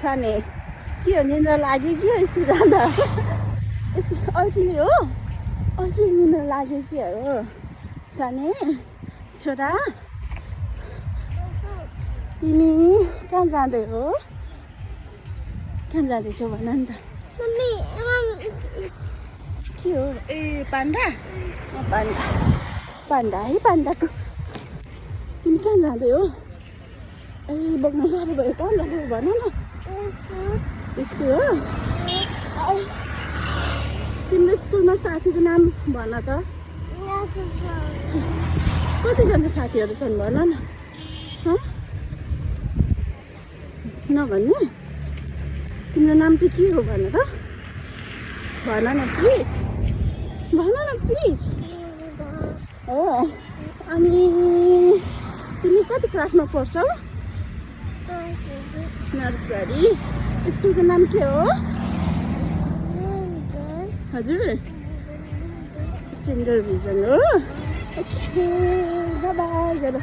छ नि के हो निन्द्रा लाग्यो कि हो स्कुल जाँदा अल्छी हो अल्छी निन्द्रा लाग्यो कि हो सानी छोरा तिमी कहाँ जाँदै हो कहाँ जाँदैछौ भन नि त के हो ए पान्डा पान्डा पान्डा है पान्डाको तिमी कहाँ जाँदै हो ए बोक्नु गाह्रो भयो कहाँ जाँदै हो भन न स्कुल हो तिम्रो स्कुलमा साथीको नाम भन त कतिजना साथीहरू छन् भन न नभन्ने तिम्रो नाम चाहिँ के हो भन त भन न प्लिज हो अनि तिमी कति क्लासमा पढ्छौ नर्सरी स्कुलको नाम के हो हजुर स्ट्यान्डर्ड भिजन हो ओके बाई बाई